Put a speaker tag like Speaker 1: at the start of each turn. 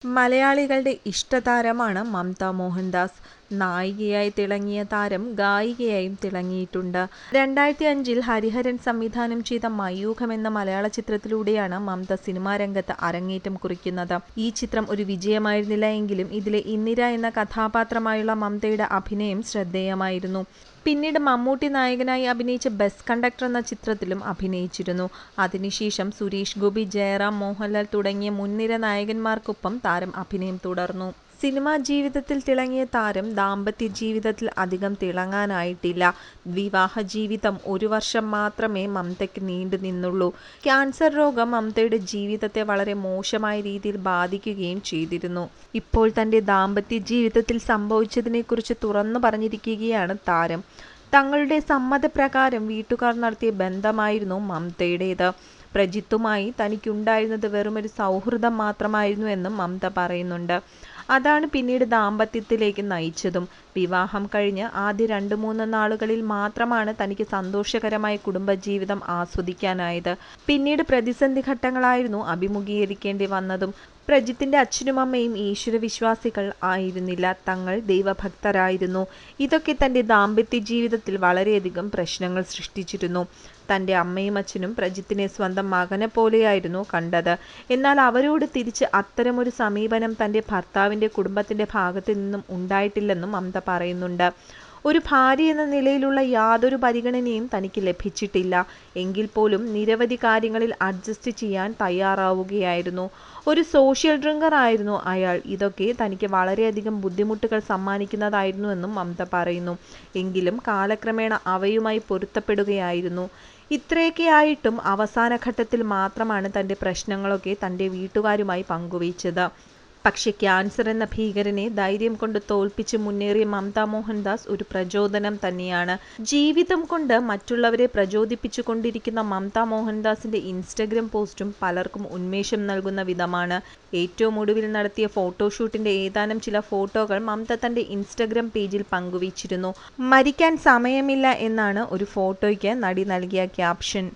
Speaker 1: മലയാളികളുടെ ഇഷ്ടതാരമാണ് മംത മോഹൻദാസ്. നായികയായി തിളങ്ങിയ താരം ഗായികയായും തിളങ്ങിയിട്ടുണ്ട്. 2005-ൽ ഹരിഹരൻ സംവിധാനം ചെയ്ത മയൂഖം എന്ന മലയാള ചിത്രത്തിലൂടെയാണ് മംത സിനിമാരംഗത്ത് അരങ്ങേറ്റം കുറിക്കുന്നത്. ഈ ചിത്രം ഒരു വിജയമായിരുന്നില്ല എങ്കിലും ഇതിലെ ഇന്ദിര എന്ന കഥാപാത്രമായുള്ള മംതയുടെ അഭിനയം ശ്രദ്ധേയമായിരുന്നു. പിന്നീട് മമ്മൂട്ടി നായകനായി അഭിനയിച്ച ബസ് കണ്ടക്ടർ എന്ന ചിത്രത്തിലും അഭിനയിച്ചിരുന്നു. അതിനുശേഷം സുരേഷ് ഗോപി, ജയറാം, മോഹൻലാൽ തുടങ്ങിയ മുൻനിര നായകന്മാർക്കൊപ്പം താരം അഭിനയം തുടർന്നു. സിനിമാ ജീവിതത്തിൽ തിളങ്ങിയ താരം ദാമ്പത്യ ജീവിതത്തിൽ അധികം തിളങ്ങാനായിട്ടില്ല. വിവാഹ ജീവിതം 1 വർഷം മാത്രമേ മംതയ്ക്ക് നീണ്ടു നിന്നുള്ളൂ. ക്യാൻസർ രോഗം മംതയുടെ ജീവിതത്തെ വളരെ മോശമായ രീതിയിൽ ബാധിക്കുകയും ചെയ്തിരുന്നു. ഇപ്പോൾ തന്റെ ദാമ്പത്യ ജീവിതത്തിൽ സംഭവിച്ചതിനെക്കുറിച്ച് തുറന്നു പറഞ്ഞിരിക്കുകയാണ് താരം. തങ്ങളുടെ സമ്മതപ്രകാരം വീട്ടുകാർ നടത്തിയ ബന്ധമായിരുന്നു മംതയുടേത്. പ്രജിത്തുമായി തനിക്കുണ്ടായിരുന്നത് വെറുമൊരു സൗഹൃദം മാത്രമായിരുന്നു എന്നും മംത പറയുന്നുണ്ട്. അതാണ് പിന്നീട് ദാമ്പത്യത്തിലേക്ക് നയിച്ചതും. വിവാഹം കഴിഞ്ഞ് ആദ്യ 2-3 നാളുകളിൽ മാത്രമാണ് തനിക്ക് സന്തോഷകരമായ കുടുംബജീവിതം ആസ്വദിക്കാനായത്. പിന്നീട് പ്രതിസന്ധി ഘട്ടങ്ങളായിരുന്നു അഭിമുഖീകരിക്കേണ്ടി വന്നതും. പ്രജിത്തിന്റെ അച്ഛനും അമ്മയും ഈശ്വരവിശ്വാസികൾ ആയിരുന്നില്ല. തങ്ങൾ ദൈവഭക്തരായിരുന്നു. ഇതൊക്കെ തന്റെ ദാമ്പത്യ ജീവിതത്തിൽ വളരെയധികം പ്രശ്നങ്ങൾ സൃഷ്ടിച്ചിരുന്നു. തന്റെ അമ്മയും അച്ഛനും പ്രജിത്തിനെ സ്വന്തം മകനെ പോലെയായിരുന്നു കണ്ടത്. എന്നാൽ അവരോട് തിരിച്ച് അത്തരമൊരു സമീപനം തന്റെ ഭർത്താവിന്റെ കുടുംബത്തിന്റെ ഭാഗത്തു നിന്നും ഉണ്ടായിട്ടില്ലെന്നും മംത പറയുന്നുണ്ട്. ഒരു ഭാര്യ എന്ന നിലയിലുള്ള യാതൊരു പരിഗണനയും തനിക്ക് ലഭിച്ചിട്ടില്ല. എങ്കിൽ പോലും നിരവധി കാര്യങ്ങളിൽ അഡ്ജസ്റ്റ് ചെയ്യാൻ തയ്യാറാവുകയായിരുന്നു. ഒരു സോഷ്യൽ ഡ്രിങ്കർ ആയിരുന്നു അയാൾ. ഇതൊക്കെ തനിക്ക് വളരെയധികം ബുദ്ധിമുട്ടുകൾ സമ്മാനിക്കുന്നതായിരുന്നുവെന്നും മംത പറയുന്നു. എങ്കിലും കാലക്രമേണ അവയുമായി പൊരുത്തപ്പെടുകയായിരുന്നു. ഇത്രയൊക്കെയായിട്ടും അവസാന ഘട്ടത്തിൽ മാത്രമാണ് തന്റെ പ്രശ്നങ്ങളൊക്കെ തന്റെ വീട്ടുകാരുമായി പങ്കുവച്ചത്. പക്ഷേ ക്യാൻസർ എന്ന ഭീകരനെ ധൈര്യം കൊണ്ട് തോൽപ്പിച്ച് മുന്നേറിയ മംത മോഹൻദാസ് ഒരു പ്രചോദനം തന്നെയാണ്. ജീവിതം കൊണ്ട് മറ്റുള്ളവരെ പ്രചോദിപ്പിച്ചു കൊണ്ടിരിക്കുന്ന മംത മോഹൻദാസിന്റെ ഇൻസ്റ്റഗ്രാം പോസ്റ്റും പലർക്കും ഉന്മേഷം നൽകുന്ന വിധമാണ്. ഏറ്റവും ഒടുവിൽ നടത്തിയ ഫോട്ടോഷൂട്ടിന്റെ ഏതാനും ചില ഫോട്ടോകൾ മംത തന്റെ ഇൻസ്റ്റഗ്രാം പേജിൽ പങ്കുവച്ചിരുന്നു. മരിക്കാൻ സമയമില്ല എന്നാണ് ഒരു ഫോട്ടോയ്ക്ക് നടി നൽകിയ ക്യാപ്ഷൻ.